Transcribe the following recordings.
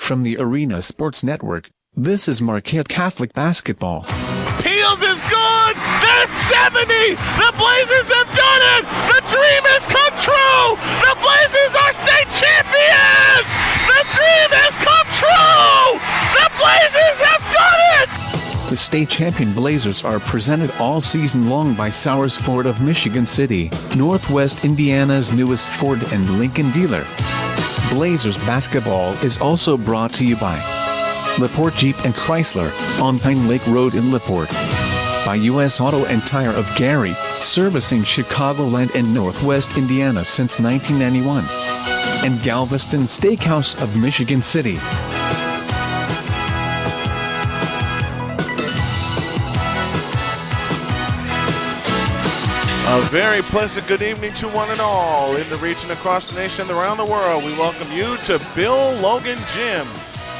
From the Arena Sports Network, this is Marquette Catholic basketball. Peels is good! There's 70! The Blazers have done it! The dream has come true! The Blazers are state champions! The dream has come true! The Blazers have done it! The state champion Blazers are presented all season long by Sowers Ford of Michigan City, Northwest Indiana's newest Ford and Lincoln dealer. Blazers basketball is also brought to you by LaPorte Jeep and Chrysler, on Pine Lake Road in LaPorte. By U.S. Auto and Tire of Gary, servicing Chicagoland and Northwest Indiana since 1991. And Galveston Steakhouse of Michigan City. A very pleasant good evening to one and all in the region, across the nation, around the world. We welcome you to Bill Logan Gym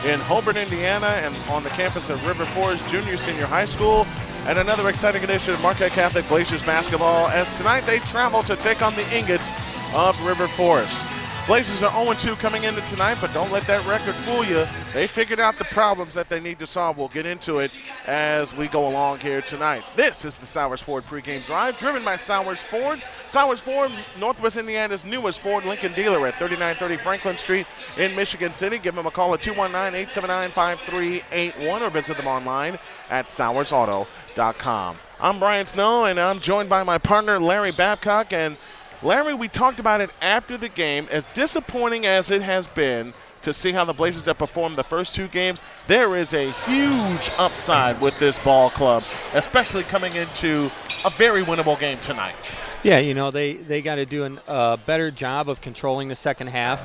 in Hobart, Indiana, and on the campus of River Forest Junior Senior High School, and another exciting edition of Marquette Catholic Blazers basketball, as tonight they travel to take on the Ingots of River Forest. Blazers are 0-2 coming into tonight, but don't let that record fool you. They figured out the problems that they need to solve. We'll get into it as we go along here tonight. This is the Sowers Ford pregame drive, driven by Sowers Ford. Sowers Ford, Northwest Indiana's newest Ford Lincoln dealer at 3930 Franklin Street in Michigan City. Give them a call at 219-879-5381 or visit them online at SowersAuto.com. I'm Brian Snow, and I'm joined by my partner, Larry Babcock. And Larry, we talked about it after the game. As disappointing as it has been to see how the Blazers have performed the first two games, there is a huge upside with this ball club, especially coming into a very winnable game tonight. Yeah, you know, they got to do a better job of controlling the second half.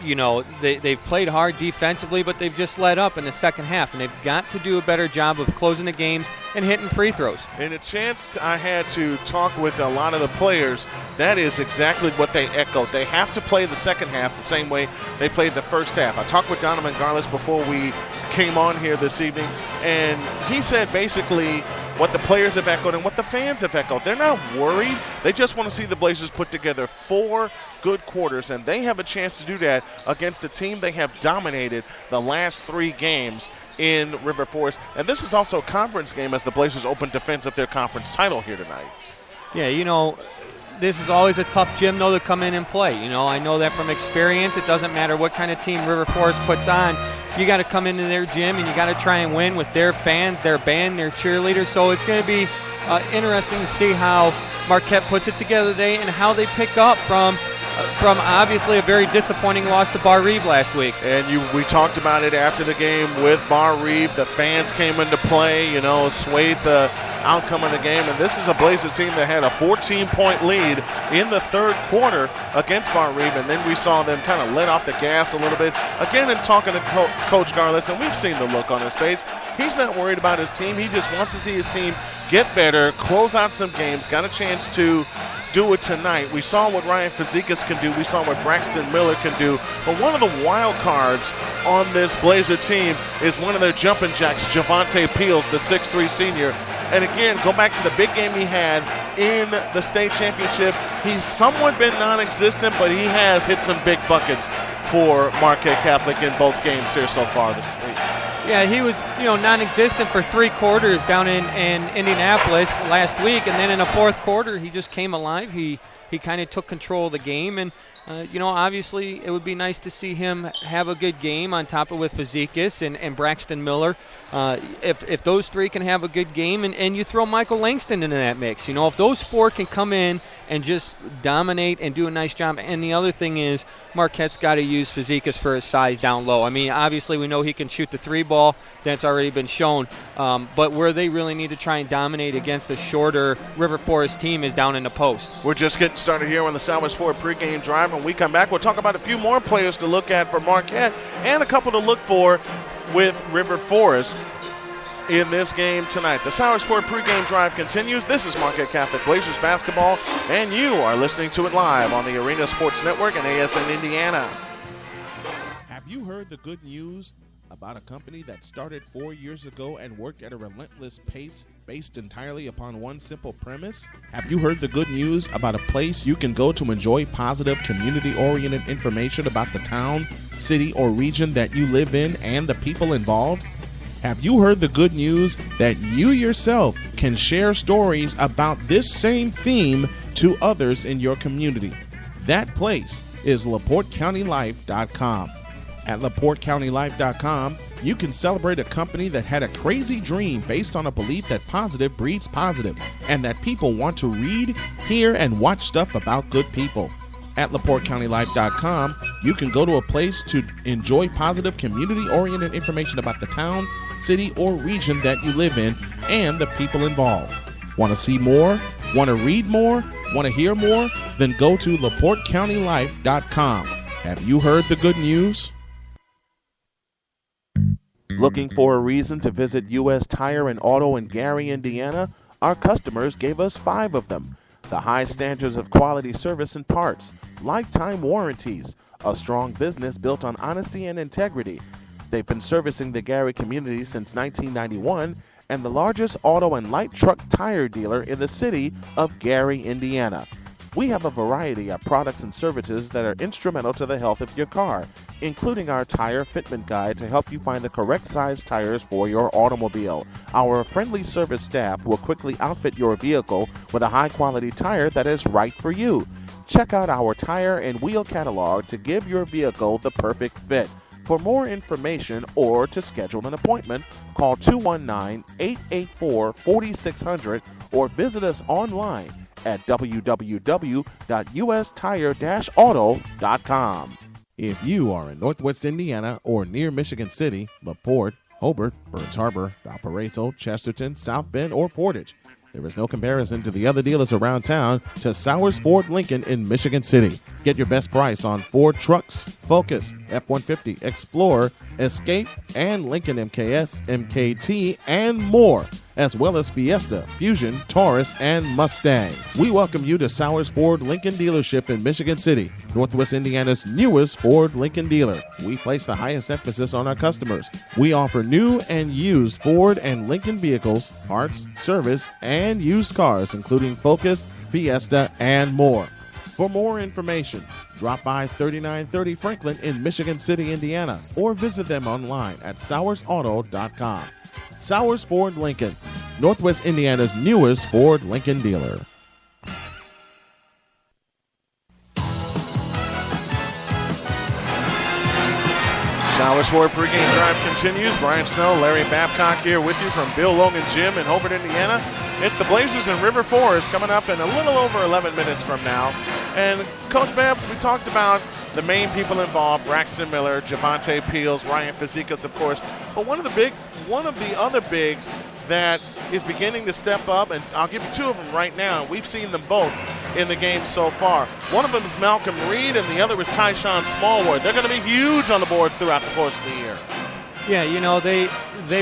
You know, they've played hard defensively, but they've just let up in the second half, and they've got to do a better job of closing the games and hitting free throws. In a chance I had to talk with a lot of the players, that is exactly what they echoed. They have to play the second half the same way they played the first half. I talked with Donovan Garlis before we came on here this evening, and he said basically what the players have echoed and what the fans have echoed. They're not worried. They just want to see the Blazers put together 4 good quarters, and they have a chance to do that against a team they have dominated the last 3 games in River Forest. And this is also a conference game as the Blazers open defense of their conference title here tonight. Yeah, you know, this is always a tough gym, though, to come in and play. You know, I know that from experience. It doesn't matter what kind of team River Forest puts on. You got to come into their gym and you got to try and win with their fans, their band, their cheerleaders. So it's going to be interesting to see how Marquette puts it together today and how they pick up from obviously a very disappointing loss to Bar Reeve last week. And we talked about it after the game with Bar Reeve. The fans came into play, you know, swayed the outcome of the game. And this is a Blazer team that had a 14-point lead in the third quarter against Bar Reeve. And then we saw them kind of let off the gas a little bit. Again, in talking to Coach Garlis, and we've seen the look on his face, he's not worried about his team. He just wants to see his team get better, close out some games, got a chance to do it tonight. We saw what Ryan Fazekas can do. We saw what Braxton Miller can do. But one of the wild cards on this Blazer team is one of their jumping jacks, Javonte Peels, the 6'3 senior. And again, go back to the big game he had in the state championship. He's somewhat been non-existent, but he has hit some big buckets for Marquette Catholic in both games here so far this season. Yeah, he was, you know, non-existent for 3 quarters down in Indianapolis last week, and then in the fourth quarter he just came alive. He kind of took control of the game, and you know, obviously it would be nice to see him have a good game on top of with Fazekas and Braxton Miller. If those 3 can have a good game, and you throw Michael Langston into that mix, you know, if those 4 can come in and just dominate and do a nice job. And the other thing is Marquette's got to use Fazekas for his size down low. I mean, obviously we know he can shoot the 3 ball. That's already been shown. But where they really need to try and dominate against a shorter River Forest team is down in the post. We're just getting started here on the Sowers Ford pregame drive. When we come back, we'll talk about a few more players to look at for Marquette and a couple to look for with River Forest in this game tonight. The Sowers Ford pregame drive continues. This is Marquette Catholic Blazers basketball, and you are listening to it live on the Arena Sports Network and ASN Indiana. Have you heard the good news? about a company that started 4 years ago and worked at a relentless pace based entirely upon one simple premise? Have you heard the good news about a place you can go to enjoy positive, community-oriented information about the town, city, or region that you live in and the people involved? Have you heard the good news that you yourself can share stories about this same theme to others in your community? That place is LaPorteCountyLife.com. At LaPorteCountyLife.com, you can celebrate a company that had a crazy dream based on a belief that positive breeds positive, and that people want to read, hear, and watch stuff about good people. At LaPorteCountyLife.com, you can go to a place to enjoy positive, community-oriented information about the town, city, or region that you live in and the people involved. Want to see more? Want to read more? Want to hear more? Then go to LaPorteCountyLife.com. Have you heard the good news? Looking for a reason to visit U.S. Tire and Auto in Gary, Indiana? Our customers gave us 5 of them. The high standards of quality service and parts, lifetime warranties, a strong business built on honesty and integrity. They've been servicing the Gary community since 1991 and the largest auto and light truck tire dealer in the city of Gary, Indiana. We have a variety of products and services that are instrumental to the health of your car, including our tire fitment guide to help you find the correct size tires for your automobile. Our friendly service staff will quickly outfit your vehicle with a high-quality tire that is right for you. Check out our tire and wheel catalog to give your vehicle the perfect fit. For more information or to schedule an appointment, call 219-884-4600 or visit us online at www.ustire-auto.com. If you are in Northwest Indiana or near Michigan City, LaPorte, Hobart, Burns Harbor, Valparaiso, Chesterton, South Bend, or Portage, there is no comparison to the other dealers around town to Sowers Ford Lincoln in Michigan City. Get your best price on Ford trucks, Focus, F-150, Explorer, Escape, and Lincoln MKS, MKT, and more, as well as Fiesta, Fusion, Taurus, and Mustang. We welcome you to Sowers Ford Lincoln dealership in Michigan City, Northwest Indiana's newest Ford Lincoln dealer. We place the highest emphasis on our customers. We offer new and used Ford and Lincoln vehicles, parts, service, and used cars, including Focus, Fiesta, and more. For more information, drop by 3930 Franklin in Michigan City, Indiana, or visit them online at SowersAuto.com. Sowers Ford Lincoln, Northwest Indiana's newest Ford Lincoln dealer. Sowers Ford pregame drive continues. Brian Snow, Larry Babcock here with you from Bill Logan Gym in Hobart, Indiana. It's the Blazers and River Forest coming up in a little over 11 minutes from now. And Coach Babs, we talked about the main people involved: Braxton Miller, Javante Peels, Ryan Fazekas, of course. But one of the other bigs that is beginning to step up, and I'll give you 2 of them right now. We've seen them both in the game so far. One of them is Malcolm Reed, and the other is Tyshawn Smallwood. They're going to be huge on the board throughout the course of the year. Yeah, you know, they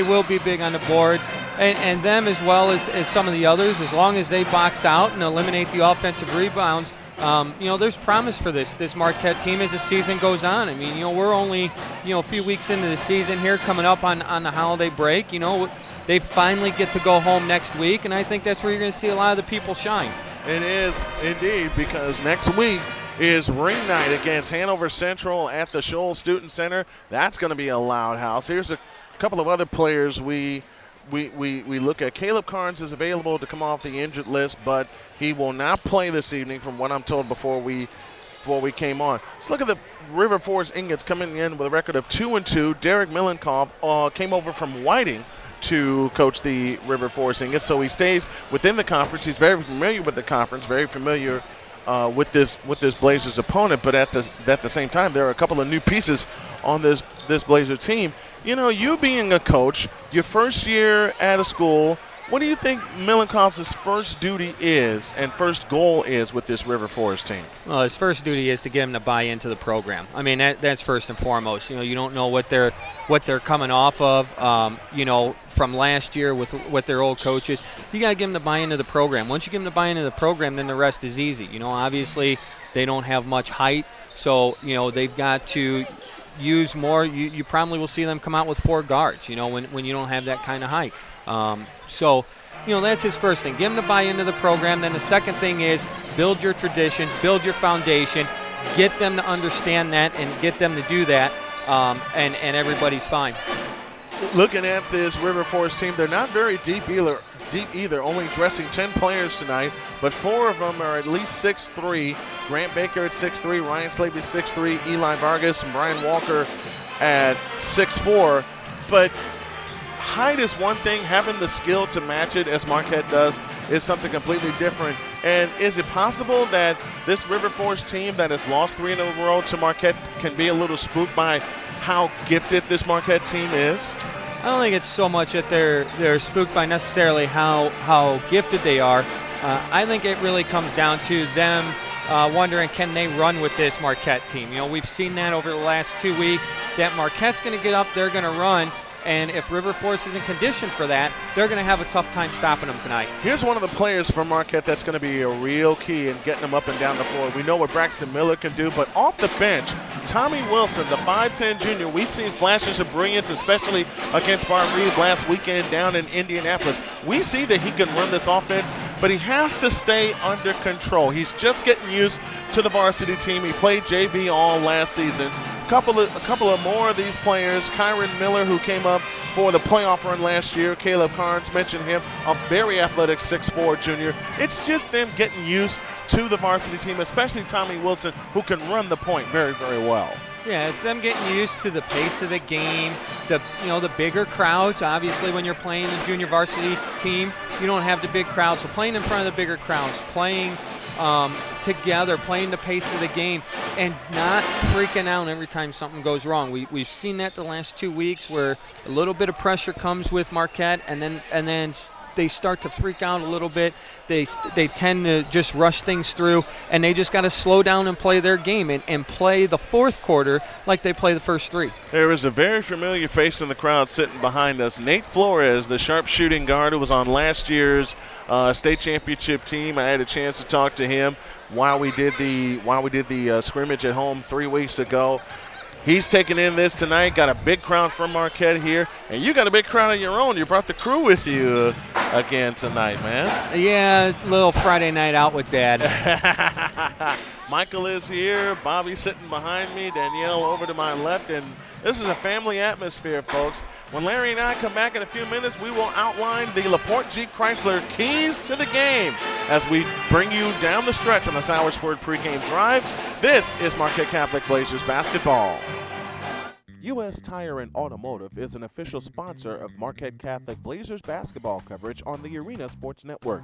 will be big on the boards, and them as well as some of the others, as long as they box out and eliminate the offensive rebounds. There's promise for this Marquette team as the season goes on. I mean, we're only, a few weeks into the season here, coming up on the holiday break. They finally get to go home next week, and I think that's where you're going to see a lot of the people shine. It is indeed, because next week is ring night against Hanover Central at the Shoals Student Center. That's going to be a loud house. Here's a couple of other players we look at. Caleb Carnes is available to come off the injured list, but he will not play this evening from what I'm told before we came on. Let's look at the River Forest Ingots coming in with a record of 2-2. Derek Milenkoff came over from Whiting to coach the River Forest Ingots, so he stays within the conference. He's very familiar with the conference, very familiar with this Blazers opponent, but at the same time, there are a couple of new pieces on this Blazer team. You being a coach, your first year at a school, what do you think Milenkoff's first duty is and first goal is with this River Forest team? Well, his first duty is to get him to buy into the program. I mean, that's first and foremost. You don't know what they're coming off of. From last year with their old coaches, you got to get them to buy into the program. Once you get them to buy into the program, then the rest is easy. Obviously they don't have much height, so they've got to use more. You probably will see them come out with 4 guards, when you don't have that kind of height. So that's his first thing. Get him to buy into the program. Then the second thing is build your traditions, build your foundation, get them to understand that and get them to do that, and everybody's fine. Looking at this River Forest team, they're not very deep either, only dressing 10 players tonight, but 4 of them are at least 6'3". Grant Baker at 6'3", Ryan Slavey 6'3", Eli Vargas and Brian Walker at 6'4". But height is one thing. Having the skill to match it, as Marquette does, is something completely different. And is it possible that this River Forest team that has lost 3 in a row to Marquette can be a little spooked by how gifted this Marquette team is? I don't think it's so much that they're spooked by necessarily how gifted they are. I think it really comes down to them wondering, can they run with this Marquette team? We've seen that over the last 2 weeks, that Marquette's going to get up, they're going to run. And if River Forest isn't conditioned for that, they're going to have a tough time stopping them tonight. Here's one of the players from Marquette that's going to be a real key in getting them up and down the floor. We know what Braxton Miller can do, but off the bench, Tommy Wilson, the 5'10 junior, we've seen flashes of brilliance, especially against Bar Reed last weekend down in Indianapolis. We see that he can run this offense, but he has to stay under control. He's just getting used to the varsity team. He played JV all last season. A couple of more of these players, Kyron Miller, who came up for the playoff run last year. Caleb Carnes mentioned him, a very athletic 6'4 junior. It's just them getting used to the varsity team, especially Tommy Wilson, who can run the point very, very well. Yeah, it's them getting used to the pace of the game, the bigger crowds. Obviously, when you're playing the junior varsity team, you don't have the big crowds. So playing in front of the bigger crowds, playing together, playing the pace of the game, and not freaking out every time something goes wrong. We've seen that the last 2 weeks, where a little bit of pressure comes with Marquette, and then they start to freak out a little bit. They tend to just rush things through, and they just got to slow down and play their game and play the fourth quarter like they play the first 3. There is a very familiar face in the crowd sitting behind us. Nate Flores, the sharpshooting guard who was on last year's state championship team. I had a chance to talk to him while we did the scrimmage at home 3 weeks ago. He's taking in this tonight. Got a big crowd from Marquette here, and you got a big crowd of your own. You brought the crew with you again tonight, man. Yeah, little Friday night out with Dad. Michael is here. Bobby's sitting behind me. Danielle over to my left, and this is a family atmosphere, folks. When Larry and I come back in a few minutes, we will outline the LaPorte Jeep Chrysler keys to the game as we bring you down the stretch on the Sowers Ford pregame drive. This is Marquette Catholic Blazers basketball. U.S. Tire and Automotive is an official sponsor of Marquette Catholic Blazers basketball coverage on the Arena Sports Network.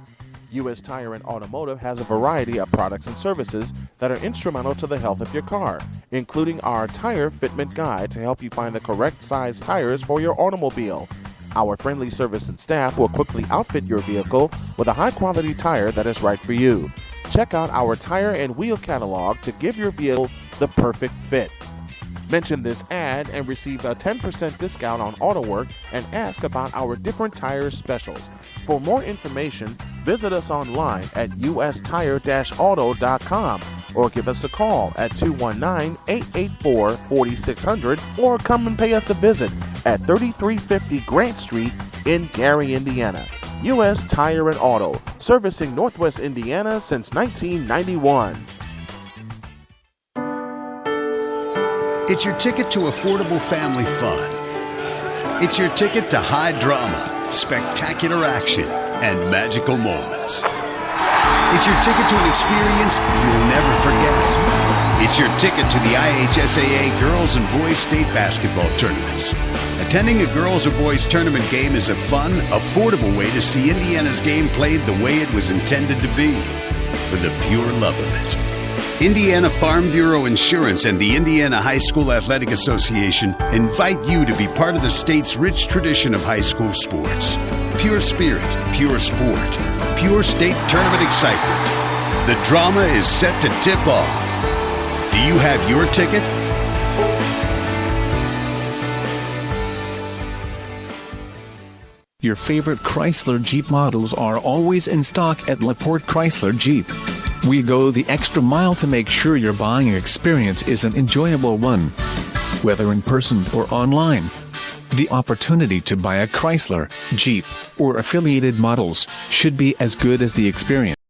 U.S. Tire and Automotive has a variety of products and services that are instrumental to the health of your car, including our Tire Fitment Guide to help you find the correct size tires for your automobile. Our friendly service and staff will quickly outfit your vehicle with a high-quality tire that is right for you. Check out our tire and wheel catalog to give your vehicle the perfect fit. Mention this ad and receive a 10% discount on auto work and ask about our different tire specials. For more information, visit us online at ustire-auto.com or give us a call at 219-884-4600 or come and pay us a visit at 3350 Grant Street in Gary, Indiana. U.S. Tire and Auto, servicing Northwest Indiana since 1991. It's your ticket to affordable family fun. It's your ticket to high drama, spectacular action, and magical moments. It's your ticket to an experience you'll never forget. It's your ticket to the IHSAA Girls and Boys State Basketball Tournaments. Attending a girls or boys tournament game is a fun, affordable way to see Indiana's game played the way it was intended to be, for the pure love of it. Indiana Farm Bureau Insurance and the Indiana High School Athletic Association invite you to be part of the state's rich tradition of high school sports. Pure spirit, pure sport, pure state tournament excitement. The drama is set to tip off. Do you have your ticket? Your favorite Chrysler Jeep models are always in stock at LaPorte Chrysler Jeep. We go the extra mile to make sure your buying experience is an enjoyable one. whether in person or online. The opportunity to buy a Chrysler, Jeep, or affiliated models should be as good as the experience.